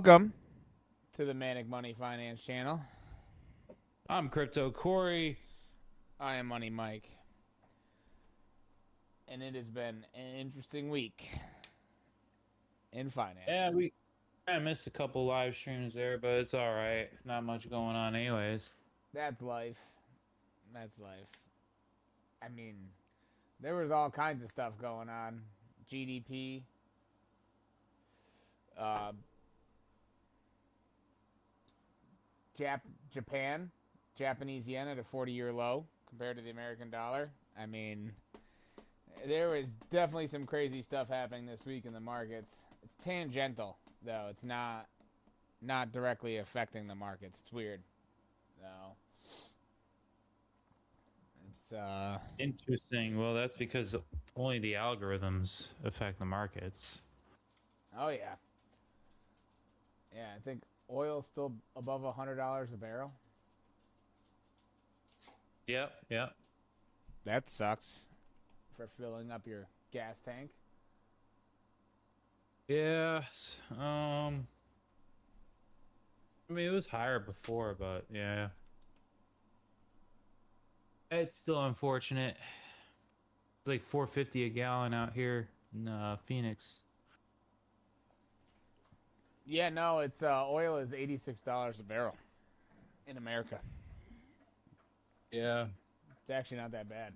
Welcome to the Manic Money Finance channel. I'm Crypto Corey. I am Money Mike. And it has been an interesting week in finance. Yeah, I missed a couple live streams there, but it's all right. Not much going on, anyways. That's life. That's life. I mean, there was all kinds of stuff going on. GDP, uh, Japanese yen at a 40-year low compared to the American dollar. I mean, there was definitely some crazy stuff happening this week in the markets. It's tangential, though. It's not directly affecting the markets. It's weird. So it's Interesting. Well, that's because only the algorithms affect the markets. oh yeah. Yeah, I think oil's still above $100 a barrel. Yep. That sucks for filling up your gas tank. Yeah. I mean, it was higher before, but yeah. It's still unfortunate. It's like $4.50 a gallon out here in Phoenix. Yeah, no, it's oil is $86 a barrel in America. Yeah. It's actually not that bad.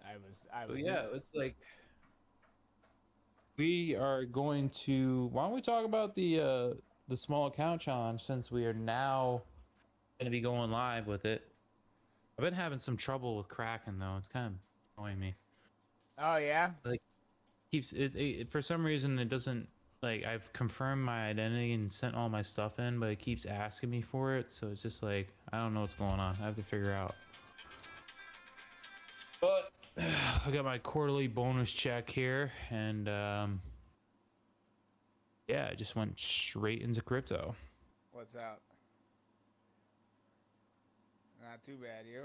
I was Yeah, it's like we are going to. Why don't we talk about the small account challenge since we are now going to be going live with it? I've been having some trouble with Kraken though. It's kind of annoying me. Oh yeah. Like keeps it for some reason it doesn't like I've confirmed my identity and sent all my stuff in, but it keeps asking me for it. So it's just like I don't know what's going on. I have to figure out. But I got my quarterly bonus check here, and yeah, I just went straight into crypto. What's up? Not too bad, you.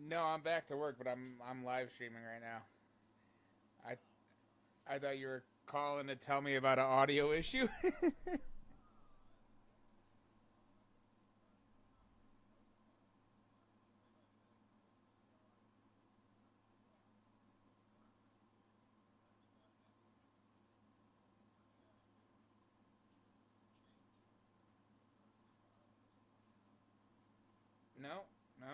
No, I'm back to work, but I'm live streaming right now. I thought you were calling to tell me about an audio issue. No, no.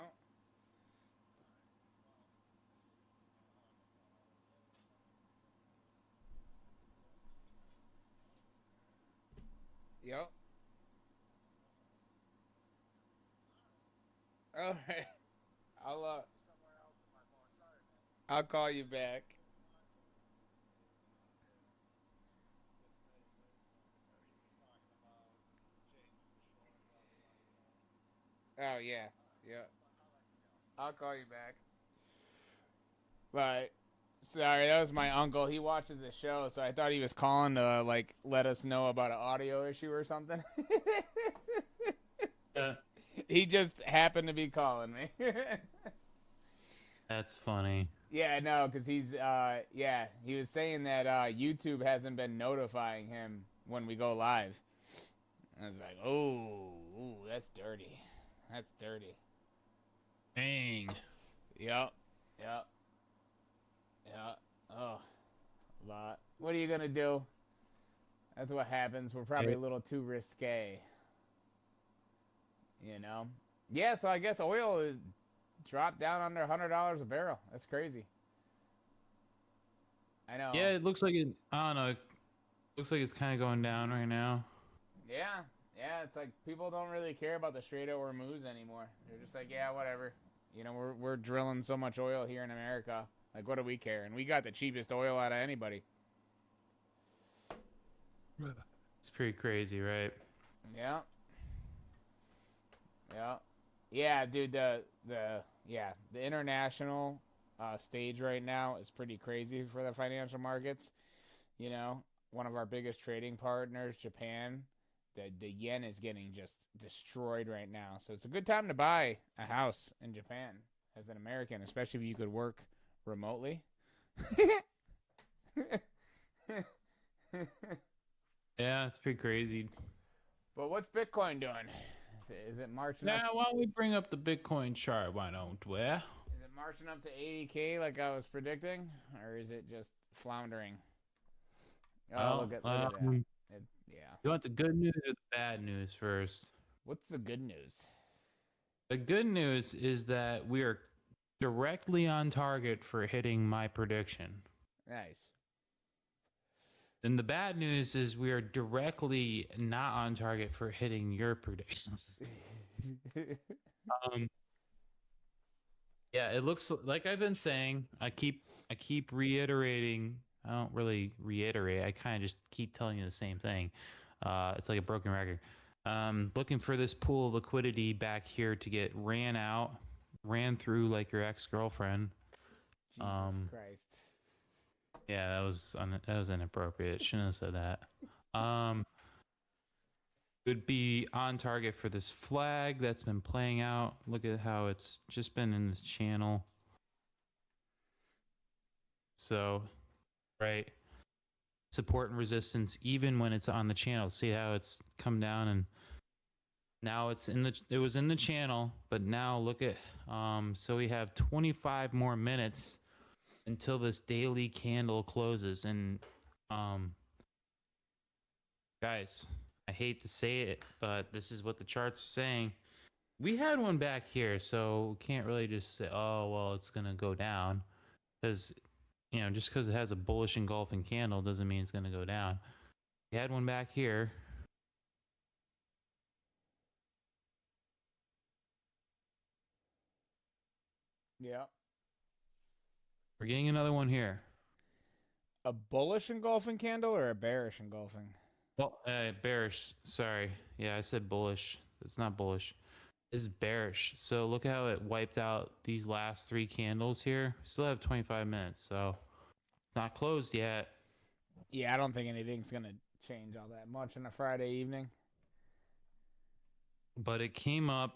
Yep. All right. I'll uh, I'll call you back. Oh yeah, yeah. I'll call you back. But sorry, that was my uncle. He watches the show, so I thought he was calling to like let us know about an audio issue or something. Yeah. He just happened to be calling me. That's funny. Yeah, no, because yeah, he was saying that YouTube hasn't been notifying him when we go live. I was like, oh, ooh, that's dirty. That's dirty. Dang. Yep, yep, yep. Oh, but what are you gonna do? That's what happens. We're probably a little too risque, you know. Yeah, so I guess oil is dropped down under $100 a barrel. That's crazy. I know. Yeah, it looks like it. I don't know. It looks like it's kind of going down right now. Yeah, yeah. It's like people don't really care about the Strait of Hormuz anymore. They're just like, yeah, whatever. You know, we're drilling so much oil here in America. Like, what do we care? And we got the cheapest oil out of anybody. It's pretty crazy, right? Yeah, yeah, yeah, dude. The international stage right now is pretty crazy for the financial markets. You know, one of our biggest trading partners, Japan, The yen is getting just destroyed right now. So it's a good time to buy a house in Japan as an American, especially if you could work remotely. Yeah, it's pretty crazy. But what's Bitcoin doing? Is it marching up? Now, why don't we bring up the Bitcoin chart? Why don't we? Is it marching up to 80K like I was predicting, or is it just floundering? Oh, Well, look at that. Yeah. you want the good news or the bad news first? What's the good news? The good news is that we are directly on target for hitting my prediction. Nice. And the bad news is we are directly not on target for hitting your predictions. Yeah, it looks like I've been saying. I keep reiterating. I don't really reiterate. I kind of just keep telling you the same thing. It's like a broken record. Looking for this pool of liquidity back here to get ran through like your ex-girlfriend. Jesus Christ. Yeah, that was inappropriate. Shouldn't have said that. Would be on target for this flag that's been playing out. Look at how it's just been in this channel. So, right, support and resistance even when it's on the channel. See how it's come down and now it was in the channel, but now look at so we have 25 more minutes until this daily candle closes. And guys, I hate to say it, but this is what the charts are saying. We had one back here, so we can't really just say, oh, well, it's going to go down. Because, just because it has a bullish engulfing candle doesn't mean it's going to go down. We had one back here. Yeah. We're getting another one here. A bullish engulfing candle or a bearish engulfing? Well, bearish. Sorry. Yeah, I said bullish. It's not bullish. It's bearish. So look how it wiped out these last 3 candles here. Still have 25 minutes, so it's not closed yet. Yeah, I don't think anything's going to change all that much on a Friday evening. But it came up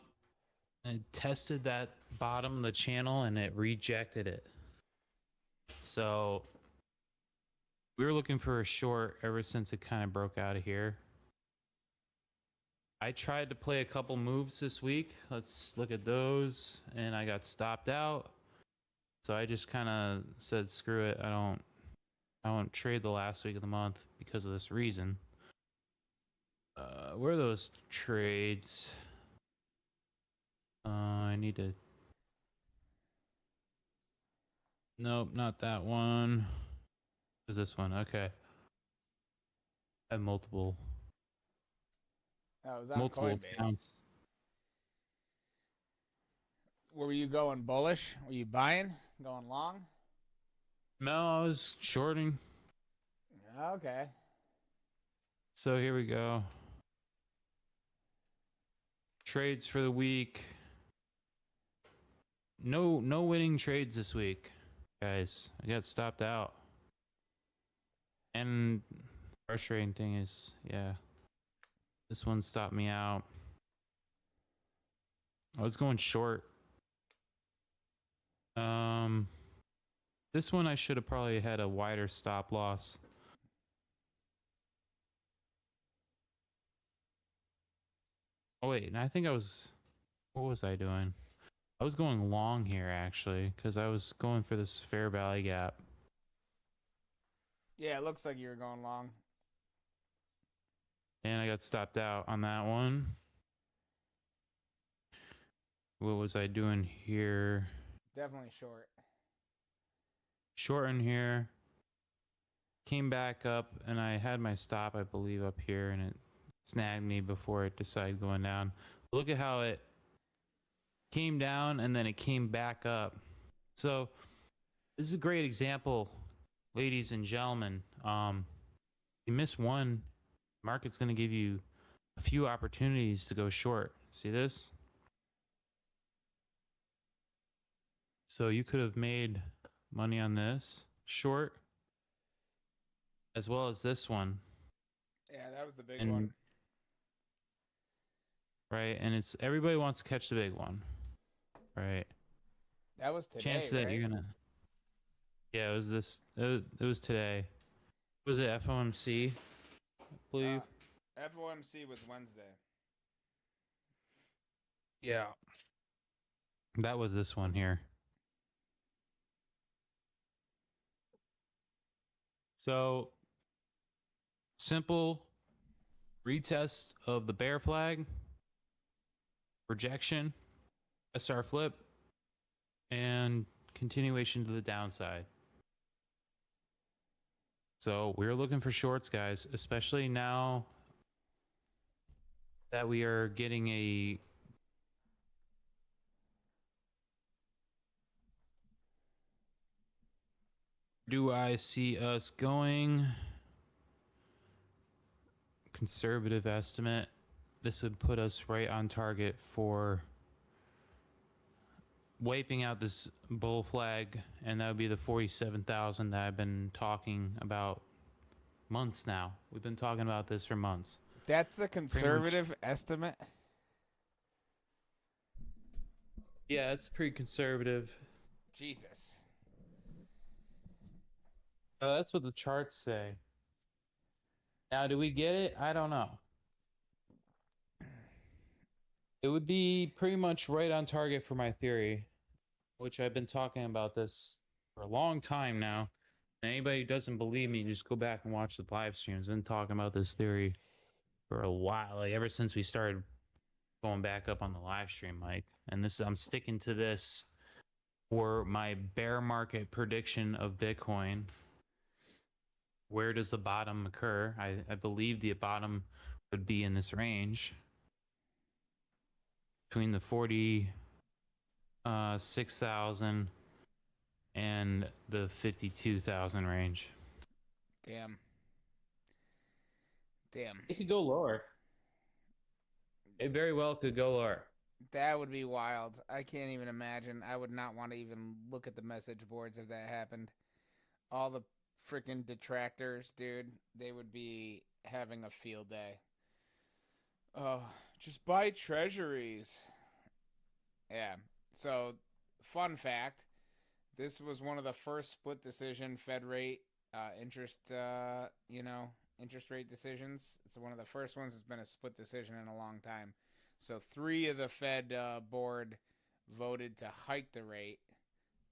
and tested that bottom of the channel and it rejected it. So we were looking for a short ever since it kind of broke out of here. I tried to play a couple moves this week. Let's look at those. And I got stopped out. So I just kind of said, screw it. I won't trade the last week of the month because of this reason. Where are those trades? I need to... Nope, not that one. Is this one? Okay. I have multiple Oh, it was on Coinbase. accounts. Were you going bullish? Were you buying? Going long? No, I was shorting. Okay. So here we go. Trades for the week. No winning trades this week, guys. I got stopped out. And frustrating thing is, yeah, this one stopped me out. I was going short. This one I should have probably had a wider stop loss. Oh wait, and I think what was I doing? I was going long here actually, because I was going for this fair value gap. Yeah, it looks like you were going long. And I got stopped out on that one. What was I doing here? Definitely short. Short in here. Came back up and I had my stop, I believe, up here, and it snagged me before it decided going down. Look at how it came down and then it came back up. So this is a great example, ladies and gentlemen. You miss one, market's going to give you a few opportunities to go short. See this? So you could have made money on this short as well as this one. Yeah, that was the big one. right? And it's everybody wants to catch the big one, right? That was Chance today, that right? you're gonna, yeah, it was this. It was today. Was it FOMC? I believe. FOMC was Wednesday. Yeah. That was this one here. So simple retest of the bear flag, rejection, SR flip, and continuation to the downside. So we're looking for shorts, guys, especially now that we are getting a do I see us going conservative estimate? This would put us right on target for wiping out this bull flag, and that would be the 47,000 that I've been talking about months now. We've been talking about this for months. That's a Pretty much. conservative estimate. Yeah, it's pretty conservative. Jesus. That's what the charts say. Now, do we get it? I don't know. It would be pretty much right on target for my theory, which I've been talking about this for a long time now. Anybody who doesn't believe me, just go back and watch the live streams. I've been talking about this theory for a while, like ever since we started going back up on the live stream, Mike. And this, I'm sticking to this for my bear market prediction of Bitcoin. Where does the bottom occur? I believe the bottom would be in this range between the 46,000 and the 52,000 range. Damn. It could go lower. It very well could go lower. That would be wild. I can't even imagine. I would not want to even look at the message boards if that happened. All the freaking detractors, dude, they would be having a field day. Oh, just buy treasuries. Yeah. So, fun fact, this was one of the first split decision Fed rate interest rate decisions. It's one of the first ones that's been a split decision in a long time. So 3 of the Fed board voted to hike the rate,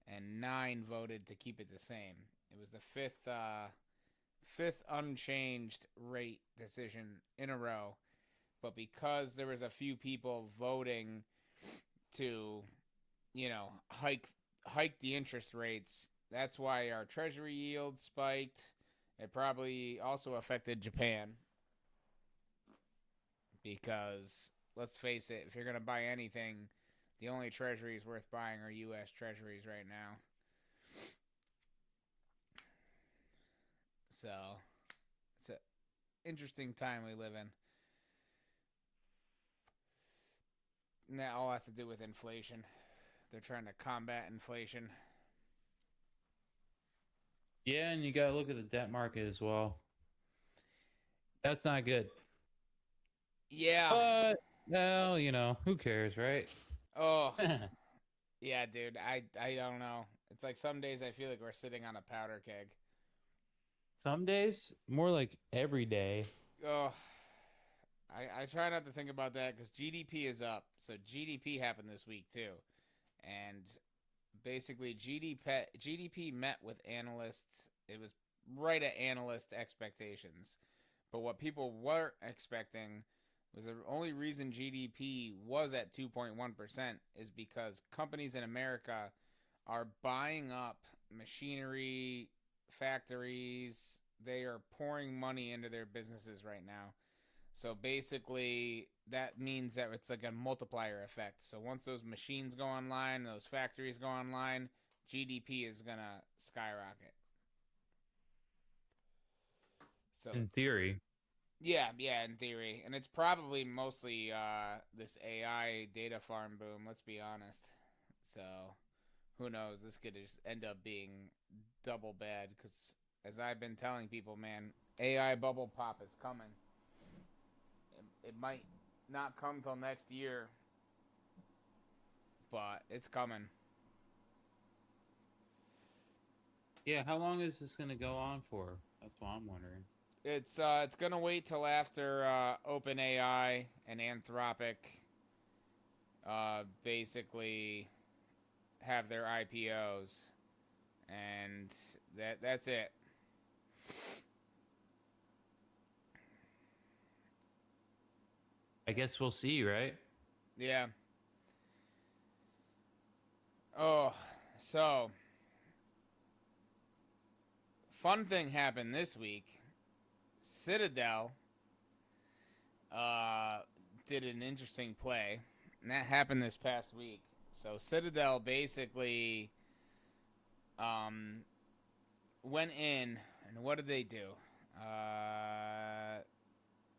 and 9 voted to keep it the same. It was the fifth unchanged rate decision in a row, but because there was a few people voting to, hike the interest rates, that's why our treasury yield spiked. It probably also affected Japan because, let's face it, if you're going to buy anything, the only treasuries worth buying are U.S. treasuries right now. So, it's an interesting time we live in. And that all has to do with inflation. They're trying to combat inflation. Yeah, and you got to look at the debt market as well. That's not good. Yeah. But, well, who cares, right? Oh. Yeah, dude. I don't know. It's like some days I feel like we're sitting on a powder keg. Some days, more like every day. Oh. I try not to think about that because GDP is up. So GDP happened this week too. And basically GDP met with analysts. It was right at analyst expectations. But what people weren't expecting was the only reason GDP was at 2.1% is because companies in America are buying up machinery, factories. They are pouring money into their businesses right now. So basically, that means that it's like a multiplier effect. So once those machines go online, those factories go online, GDP is going to skyrocket. So in theory. Yeah, in theory. And it's probably mostly this AI data farm boom, let's be honest. So who knows? This could just end up being double bad because, as I've been telling people, man, AI bubble pop is coming. It might not come till next year, but it's coming. Yeah, how long is this gonna go on for? That's what I'm wondering. It's gonna wait till after OpenAI and Anthropic basically have their IPOs, and that's it. I guess we'll see, right? Yeah. Oh, so fun thing happened this week. Citadel uh, did an interesting play, and that happened this past week. So Citadel basically um, went in, and what did they do?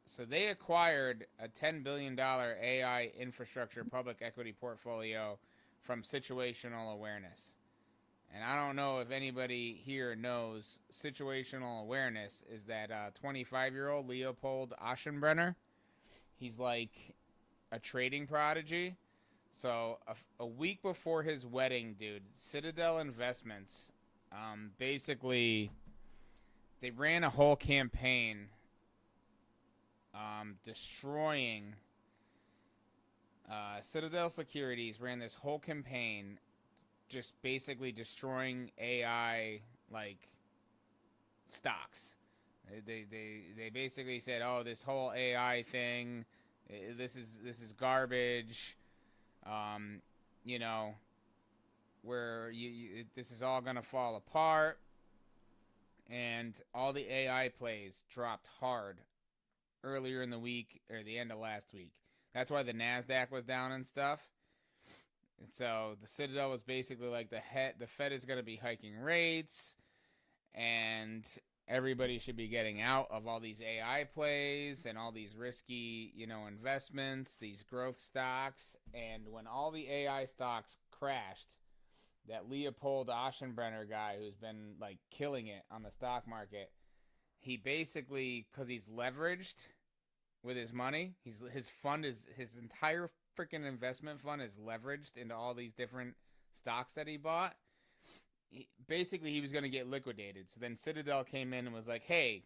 So they acquired a $10 billion AI infrastructure public equity portfolio from situational awareness. And I don't know if anybody here knows situational awareness is that 25-year-old Leopold Aschenbrenner. He's like a trading prodigy. So a week before his wedding, dude, Citadel Investments basically they ran a whole campaign destroying Citadel Securities ran this whole campaign just basically destroying AI like stocks. They basically said, "Oh, this whole AI thing, this is garbage." Um, you know, where this is all gonna fall apart, and all the AI plays dropped hard earlier in the week or the end of last week. That's why the Nasdaq was down and stuff. And so the Citadel was basically like the Fed is going to be hiking rates, and everybody should be getting out of all these AI plays and all these risky, investments, these growth stocks. And when all the AI stocks crashed, that Leopold Aschenbrenner guy who's been like killing it on the stock market, he basically, because he's leveraged with his money, his entire freaking investment fund is leveraged into all these different stocks that he bought. Basically, he was going to get liquidated. So then Citadel came in and was like, "Hey,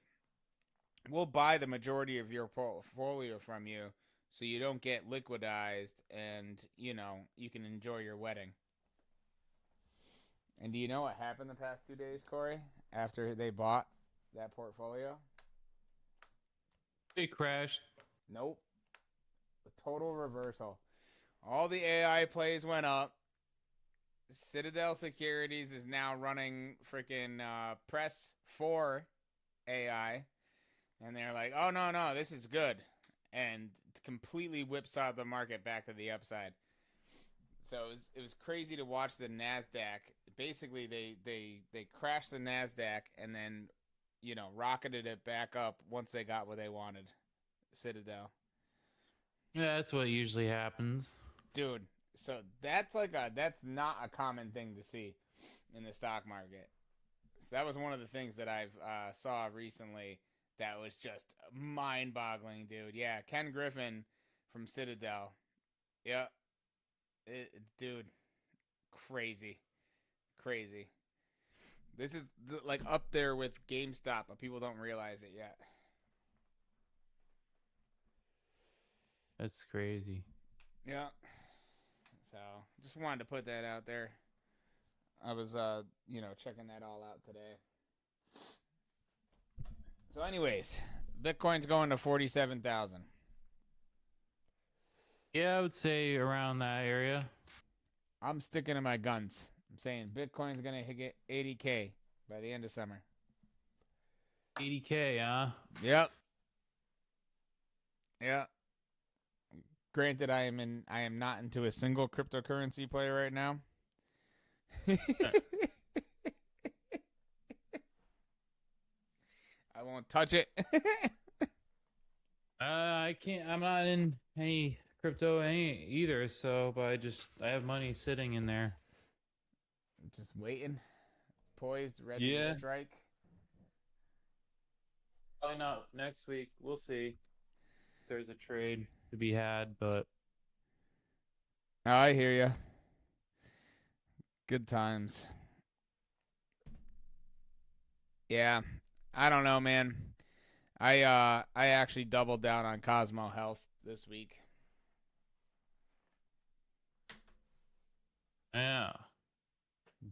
we'll buy the majority of your portfolio from you, so you don't get liquidized, and you can enjoy your wedding." And do you know what happened the past 2 days, Corey? After they bought that portfolio? It crashed. Nope. A total reversal. All the AI plays went up. Citadel Securities is now running freaking press for AI. And they're like, "Oh, no, no, this is good." And completely whipsawed the market back to the upside. So it was crazy to watch the Nasdaq. Basically, they crashed the Nasdaq and then, rocketed it back up once they got what they wanted. Citadel, Yeah, that's what usually happens. dude. So that's not a common thing to see in the stock market. So that was one of the things that I've saw recently that was just mind-boggling, dude. Yeah, Ken Griffin from Citadel. Yeah, dude, crazy, crazy. This is like up there with GameStop, but people don't realize it yet. That's crazy. Yeah. So just wanted to put that out there. I was, checking that all out today. So, anyways, Bitcoin's going to 47,000. Yeah, I would say around that area. I'm sticking to my guns. I'm saying Bitcoin's gonna hit 80K by the end of summer. 80K, huh? Yep. Yeah. Granted, I am not into a single cryptocurrency play right now. I won't touch it. I can't. I'm not in any crypto either. So, but I have money sitting in there. Just waiting, poised, ready to Yeah. strike. Probably not next week. We'll see if there's a trade. to be had, but Oh, I hear you. Good times. Yeah. I don't know, man. I actually doubled down on Cosmo Health this week. yeah,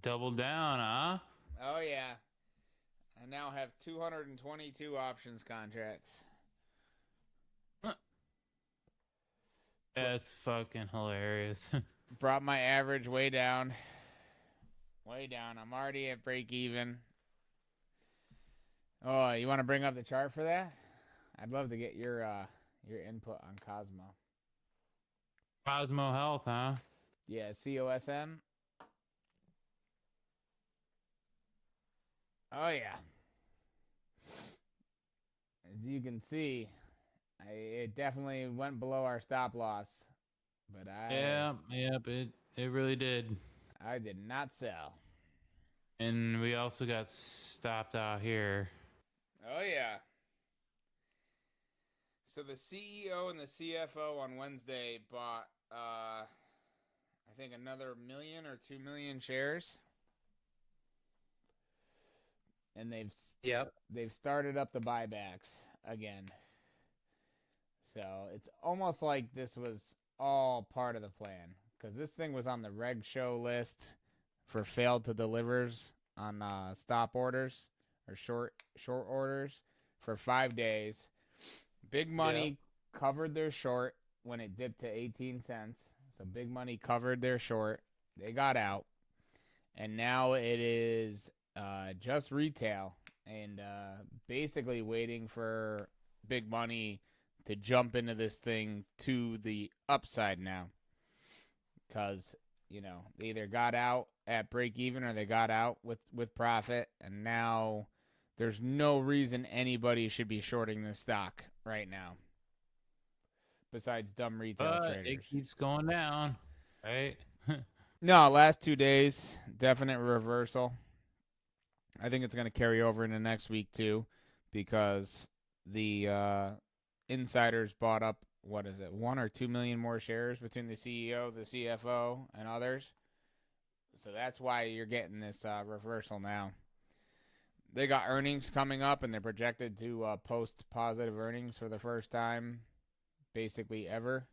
double down, huh? Oh yeah. I now have 222 options contracts. That's fucking hilarious. Brought my average way down. Way down. I'm already at break even. Oh, you want to bring up the chart for that? I'd love to get your input on Cosmo. Cosmo Health, huh? Yeah, COSM. Oh yeah. As you can see, it definitely went below our stop loss, but Yeah, yep, it really did. I did not sell. And we also got stopped out here. Oh yeah. So the CEO and the CFO on Wednesday bought I think another million or 2 million shares, and Yep. they've started up the buybacks again. So it's almost like this was all part of the plan, because this thing was on the reg show list for failed to delivers on stop orders or short orders for 5 days. Big Yep. Money covered their short when it dipped to 18 cents. So Big Money covered their short. They got out. And now it is just retail and basically waiting for Big Money to jump into this thing to the upside now. Because, they either got out at break even or they got out with profit. And now there's no reason anybody should be shorting this stock right now besides dumb retail But it traders. keeps going down, right? No, last 2 days, definite reversal. I think it's going to carry over into next week too, because the insiders bought up, what is it, 1 or 2 million more shares between the CEO, the CFO, and others. So that's why you're getting this reversal now. They got earnings coming up, and they're projected to post positive earnings for the first time, basically ever.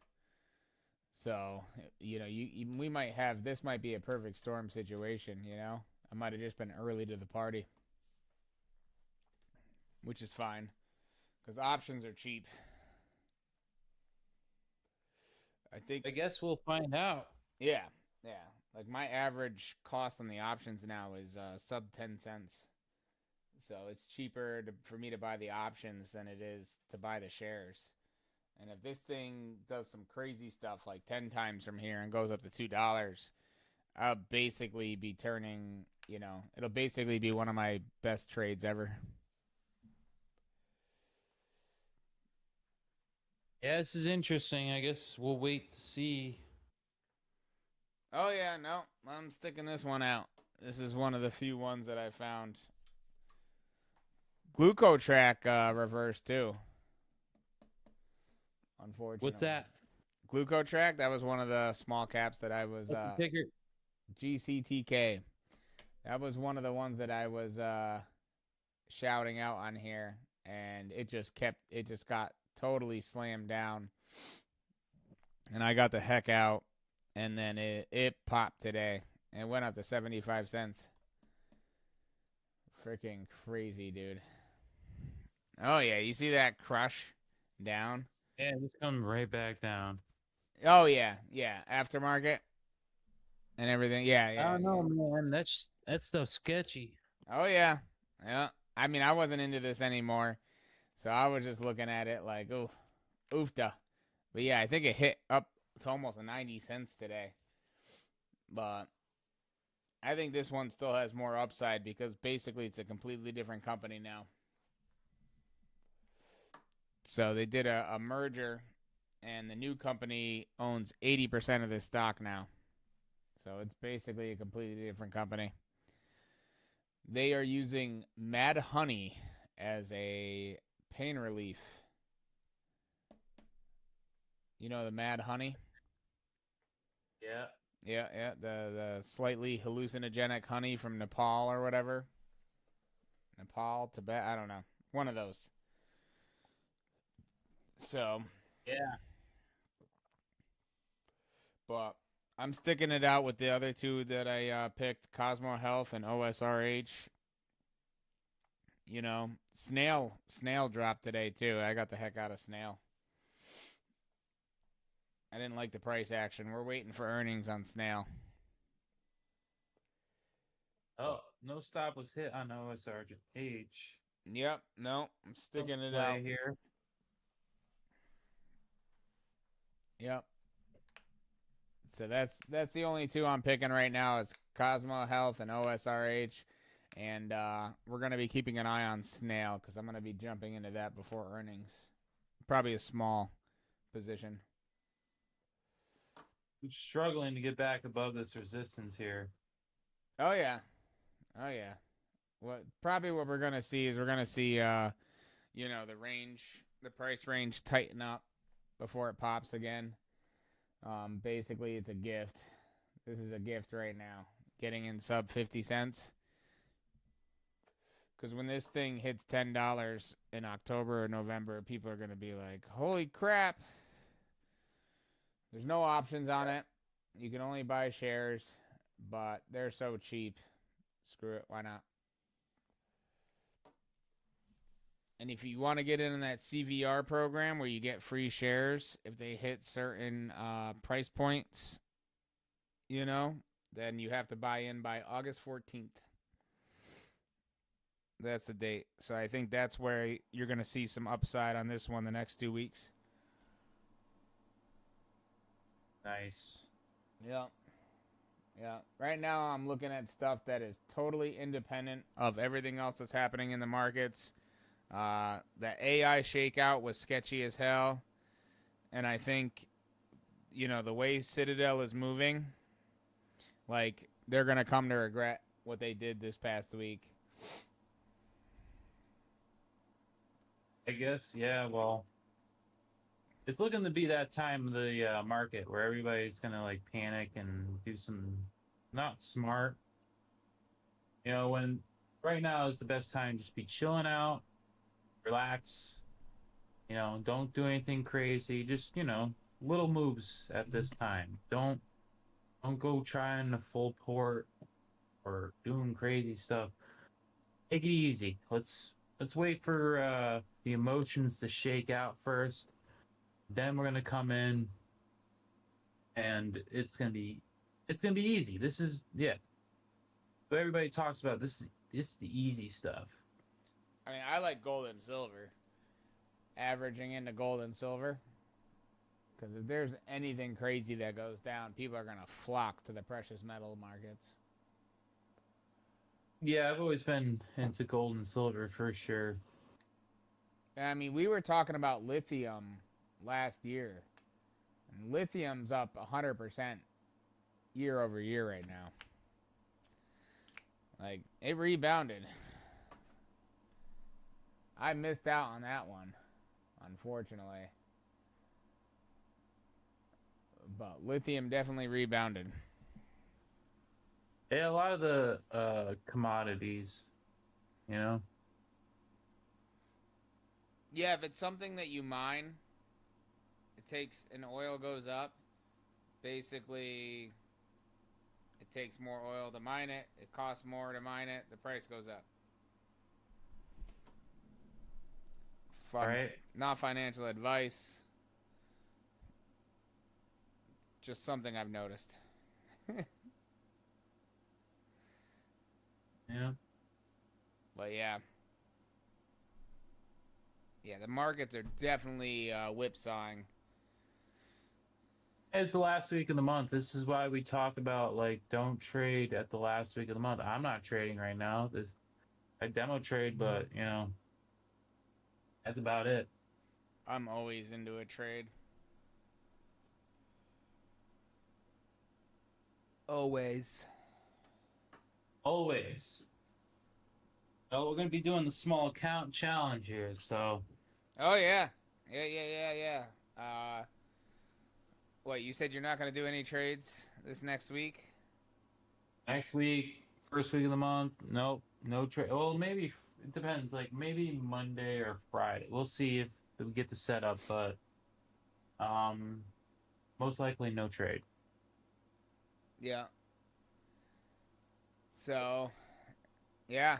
So we might have, this might be a perfect storm situation. I might have just been early to the party, which is fine because options are cheap. I think, I guess we'll find out. yeah, yeah. Like my average cost on the options now is sub 10 cents. So it's cheaper for me to buy the options than it is to buy the shares. And if this thing does some crazy stuff like 10 times from here and goes up to $2, I'll basically be turning, it'll basically be one of my best trades ever. Yeah, this is interesting. I guess we'll wait to see. Oh, yeah, no, I'm sticking this one out. This is one of the few ones that I found. Glucotrack reversed too, unfortunately. What's that? Glucotrack, that was one of the small caps that I was What's the ticker? GCTK. That was one of the ones that I was shouting out on here, and it just got totally slammed down, and I got the heck out, and then it popped today. It went up to 75 cents. Freaking crazy, dude. Oh yeah, you see that crush down? Yeah, just come right back down. Oh yeah, yeah. Aftermarket and everything. Yeah, I yeah, don't yeah. know, man. That stuff's sketchy. Oh yeah, yeah. I mean, I wasn't into this anymore, so I was just looking at it like, oh, oofta. But yeah, I think it hit up to almost 90 cents today. But I think this one still has more upside because basically it's a completely different company now. So they did a merger, and the new company owns 80% of this stock now. So it's basically a completely different company. They are using Mad Honey as a pain relief. You know the Mad Honey? Yeah. Yeah, yeah. The slightly hallucinogenic honey from Nepal or whatever. Nepal, Tibet, I don't know. One of those. So, Yeah. but I'm sticking it out with the other two that I picked, Cosmo Health and OSRH. You know, Snail dropped today too. I got the heck out of Snail. I didn't like the price action. We're waiting for earnings on Snail. Oh, But no stop was hit on OSR H. yep, no, I'm sticking it out. Play here. Yep. So that's the only two I'm picking right now is Cosmo Health and OSRH, and we're gonna be keeping an eye on Snail because I'm gonna be jumping into that before earnings. Probably a small position. Struggling to get back above this resistance here. Oh yeah, oh yeah. What we're gonna see is we're gonna see the price range tighten up before it pops again. Basically, it's a gift. This is a gift right now. Getting in sub 50 cents. Because when this thing hits $10 in October or November, people are going to be like, holy crap. There's no options on it. You can only buy shares, but they're so cheap. Screw it. Why not? And if you want to get in that CVR program where you get free shares if they hit certain price points, then you have to buy in by August 14th. That's the date. So I think that's where you're going to see some upside on this one the next 2 weeks. Nice. Yeah. Yeah. Right now I'm looking at stuff that is totally independent of everything else that's happening in the markets. The AI shakeout was sketchy as hell. And I think, the way Citadel is moving, like, they're going to come to regret what they did this past week. I guess, yeah, well, it's looking to be that time of the market where everybody's going to, like, panic and do some not smart. When right now is the best time, just be chilling out, relax, don't do anything crazy. Just, little moves at this time. Don't go trying a full port or doing crazy stuff. Take it easy. Let's wait for the emotions to shake out first. Then we're gonna come in, and it's gonna be easy. This is what everybody talks about. This is the easy stuff. I mean, I like gold and silver. Averaging into gold and silver. Because if there's anything crazy that goes down, people are going to flock to the precious metal markets. Yeah, I've always been into gold and silver for sure. I mean, we were talking about lithium last year. And lithium's up 100% year over year right now. Like, it rebounded. I missed out on that one, unfortunately. But lithium definitely rebounded. Yeah, a lot of the commodities, you know. Yeah, if it's something that you mine, it takes, and oil goes up. Basically, it takes more oil to mine it. It costs more to mine it. The price goes up. Fun, Right? not financial advice. Just something I've noticed. Yeah. But yeah, the markets are definitely whipsawing. It's the last week of the month. This is why we talk about like don't trade at the last week of the month. I'm not trading right now. I demo trade, but that's about it. I'm always into a trade. Always. Always. So we're gonna be doing the small account challenge here. So Oh yeah, yeah. What, you said you're not going to do any trades this next week? Next week, first week of the month, nope, no trade. Well, maybe it depends. Like maybe Monday or Friday. We'll see if we get the setup, but um, most likely no trade. Yeah. So, yeah.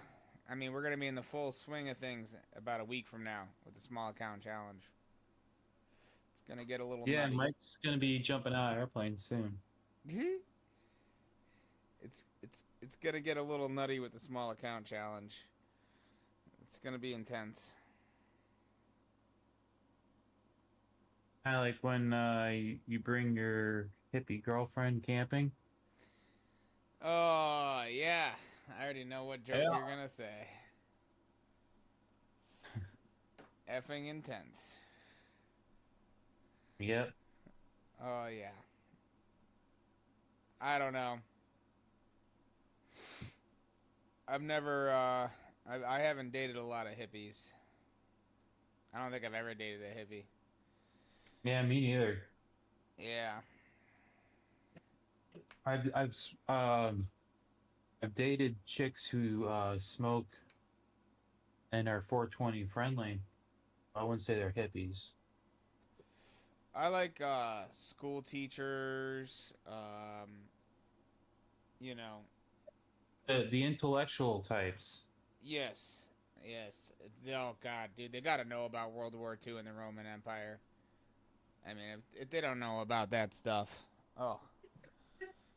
I mean, we're going to be in the full swing of things about a week from now with the small account challenge. It's going to get a little Yeah, nutty. Mike's gonna be jumping out of airplanes soon. it's going to get a little nutty with the small account challenge. It's going to be intense. Kind of like when you bring your hippie girlfriend camping. Oh, yeah. I already know what joke Yeah. you're going to say. Effing intense. Yep. Oh, yeah. I don't know. I've never, I haven't dated a lot of hippies. I don't think I've ever dated a hippie. Yeah, me neither. Yeah. I've I've s- um I've dated chicks who smoke and are 420 friendly. I wouldn't say they're hippies. I like school teachers, you know. The intellectual types. Yes. Yes. Oh god, dude, they got to know about World War II and the Roman Empire. I mean, if they don't know about that stuff. Oh.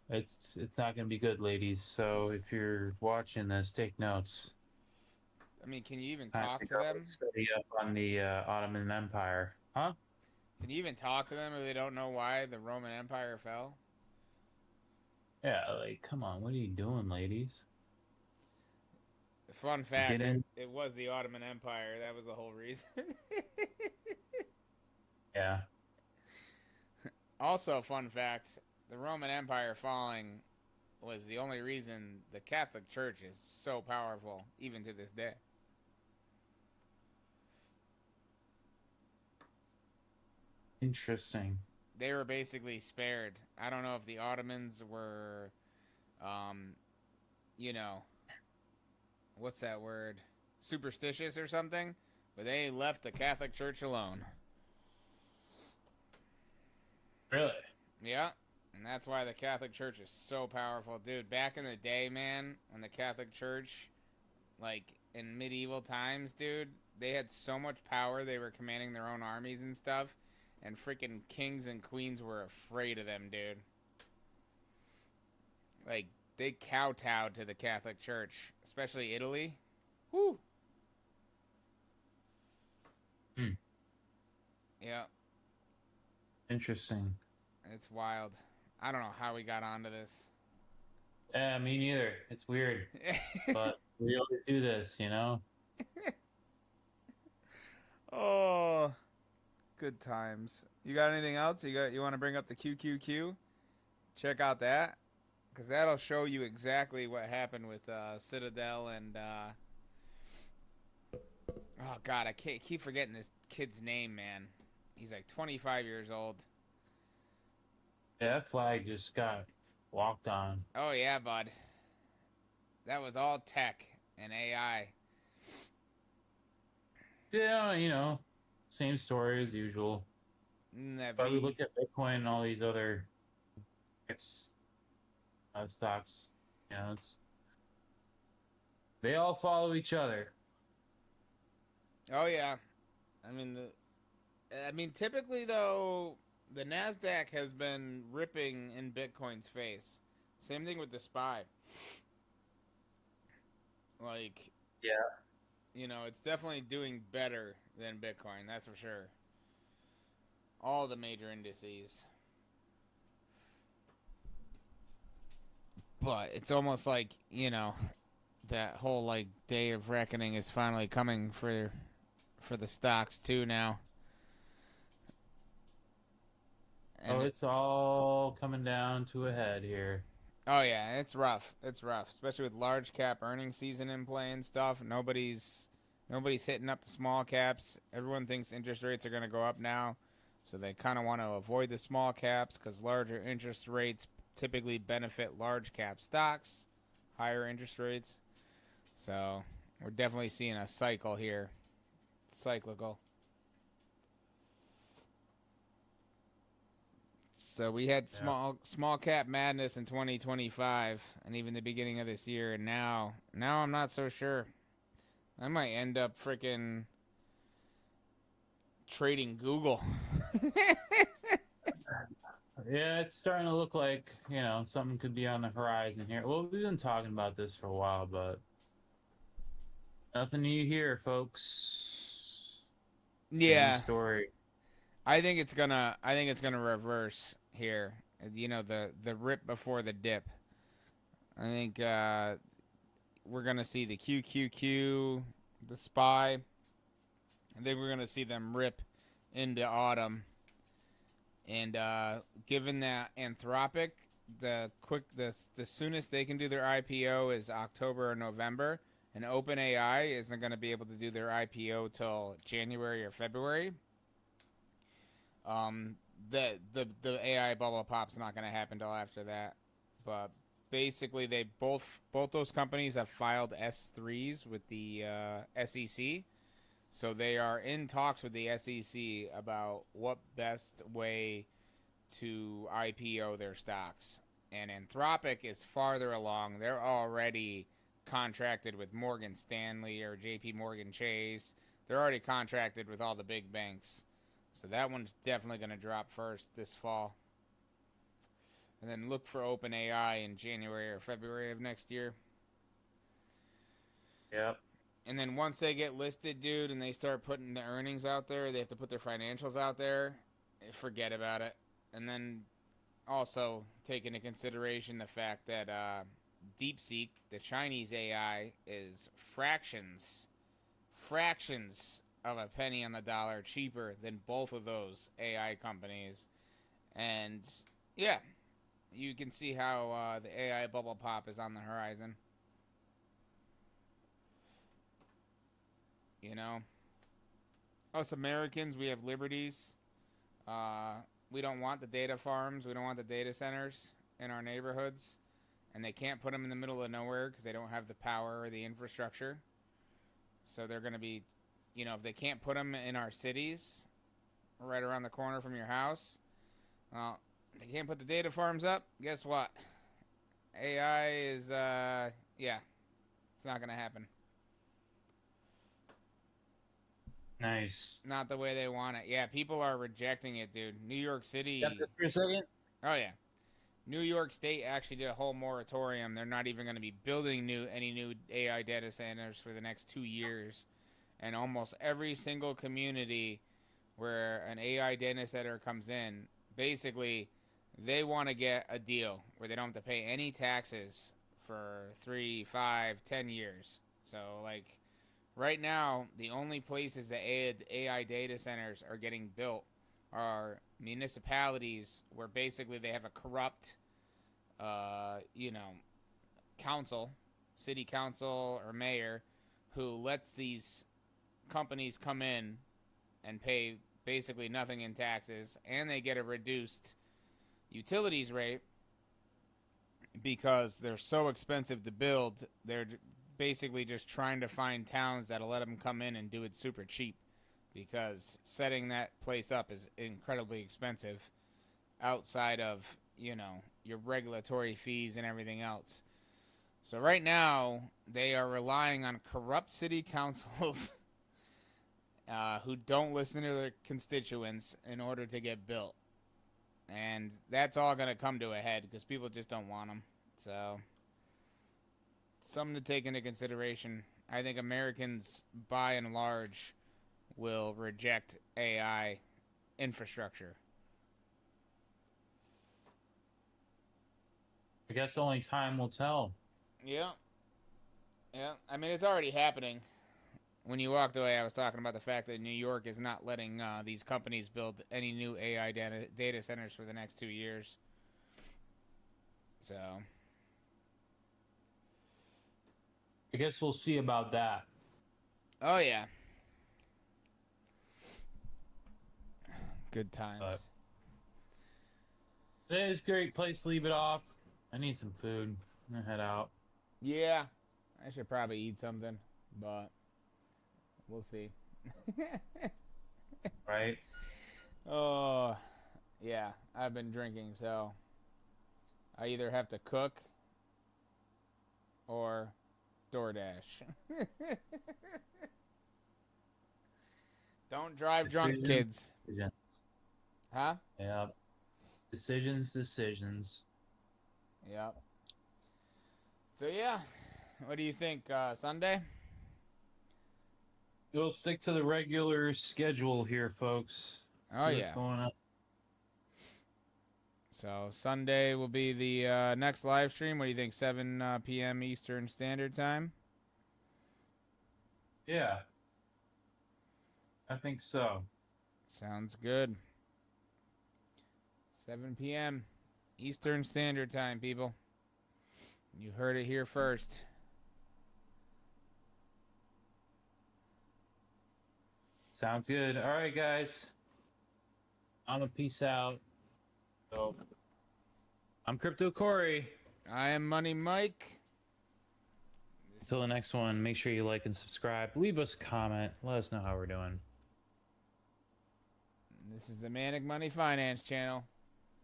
It's not gonna be good, ladies. So if you're watching this, take notes. I mean, can you even Time talk to to go them? study up on the Ottoman Empire, huh? Can you even talk to them if they don't know why the Roman Empire fell? Yeah, like come on, what are you doing, ladies? Fun Get fact, in. it was the Ottoman Empire. That was the whole reason. Yeah. Also, fun fact, the Roman Empire falling was the only reason the Catholic Church is so powerful, even to this day. Interesting. They were basically spared. I don't know if the Ottomans were, um, you know, what's that word? Superstitious or something, but they left the Catholic Church alone. Really? Yeah, and that's why the Catholic Church is so powerful, dude. Back in the day, man, when the Catholic Church, like in medieval times, dude, they had so much power. They were commanding their own armies and stuff, and freaking kings and queens were afraid of them, dude. Like they kowtowed to the Catholic Church, especially Italy. Whoo. Hmm. Yeah, Interesting. it's wild. I don't know how we got onto this. Yeah, me neither. It's weird, but we always do this, you know? Oh, good times. You got anything else? You want to bring up the QQQ? Check out that because that'll show you exactly what happened with Citadel and oh god, I can't keep forgetting this kid's name, man. He's like 25 years old. Yeah, that flag just got walked on. Oh yeah, bud. That was all tech and AI. Yeah, you know, same story as usual. That But we V. look at Bitcoin and all these other X stocks. You know, they all follow each other. Oh yeah. I mean typically though the Nasdaq has been ripping in Bitcoin's face. Same thing with the SPY. Like, Yeah. it's definitely doing better than Bitcoin, that's for sure. All the major indices. But it's almost like, that whole like day of reckoning is finally coming for the stocks too now. Oh, And it's all coming down to a head here. oh yeah, it's rough. It's rough, especially with large cap earnings season in play and stuff. Nobody's hitting up the small caps. Everyone thinks interest rates are going to go up now. So they kind of want to avoid the small caps because larger interest rates typically benefit large cap stocks, higher interest rates. So we're definitely seeing a cycle here, cyclical. So we had Yeah. small cap madness in 2025 and even the beginning of this year, and now I'm not so sure. I might end up freaking trading Google. Yeah, it's starting to look like, something could be on the horizon here. Well, we've been talking about this for a while, but nothing new here, folks. Same Yeah, story. I think it's gonna reverse here. You know, the rip before the dip. I think we're gonna see the QQQ, the SPY. I think we're gonna see them rip into autumn. And given that Anthropic, the soonest they can do their IPO is October or November, and OpenAI isn't going to be able to do their IPO till January or February. Um, the AI bubble pop's not going to happen till after that. But basically, they both those companies have filed S3s with the SEC. So they are in talks with the SEC about what best way to IPO their stocks. And Anthropic is farther along. They're already contracted with Morgan Stanley or JP Morgan Chase. They're already contracted with all the big banks. So that one's definitely going to drop first this fall. And then look for OpenAI in January or February of next year. Yep. And then once they get listed, dude, and they start putting the earnings out there, they have to put their financials out there, forget about it. And then also take into consideration the fact that DeepSeek, the Chinese AI, is fractions of a penny on the dollar cheaper than both of those AI companies. And yeah, you can see how the AI bubble pop is on the horizon. You know, us Americans, we have liberties. We don't want the data farms. We don't want the data centers in our neighborhoods. And they can't put them in the middle of nowhere because they don't have the power or the infrastructure. So they're going to be, if they can't put them in our cities right around the corner from your house, well, they can't put the data farms up. Guess what? AI is, it's not going to happen. Nice. Not the way they want it. Yeah, people are rejecting it, dude. New York City. Got this for a second? Oh yeah. New York State actually did a whole moratorium. They're not even going to be building any new AI data centers for the next 2 years. And almost every single community where an AI data center comes in, basically they want to get a deal where they don't have to pay any taxes for 3, 5, 10 years. So like right now, the only places that AI data centers are getting built are municipalities where basically they have a corrupt, council, city council or mayor who lets these companies come in and pay basically nothing in taxes, and they get a reduced utilities rate because they're so expensive to build. They're basically just trying to find towns that'll let them come in and do it super cheap because setting that place up is incredibly expensive outside of, your regulatory fees and everything else. So right now, they are relying on corrupt city councils who don't listen to their constituents in order to get built. And that's all going to come to a head because people just don't want them. So something to take into consideration. I think Americans, by and large, will reject AI infrastructure. I guess only time will tell. Yeah. Yeah. I mean, it's already happening. When you walked away, I was talking about the fact that New York is not letting these companies build any new AI data centers for the next 2 years. So I guess we'll see about that. oh, yeah. Good times. But it is a great place to leave it off. I need some food. I'm gonna head out. Yeah, I should probably eat something, but we'll see. Right? Oh, yeah, I've been drinking, so I either have to cook or DoorDash. Don't drive drunk, kids. Decisions. Huh? Yeah. Decisions. Yep. So, yeah, what do you think, Sunday? We'll stick to the regular schedule here, folks. Oh, See yeah. what's going on. So, Sunday will be the next live stream. What do you think, 7 p.m. Eastern Standard Time? Yeah. I think so. Sounds good. 7 p.m. Eastern Standard Time, people. You heard it here first. Sounds good. All right, guys. I'm a peace out. So, I'm Crypto Corey. I am Money Mike. Until the next one, make sure you like and subscribe. Leave us a comment. Let us know how we're doing. This is the Manic Money Finance channel.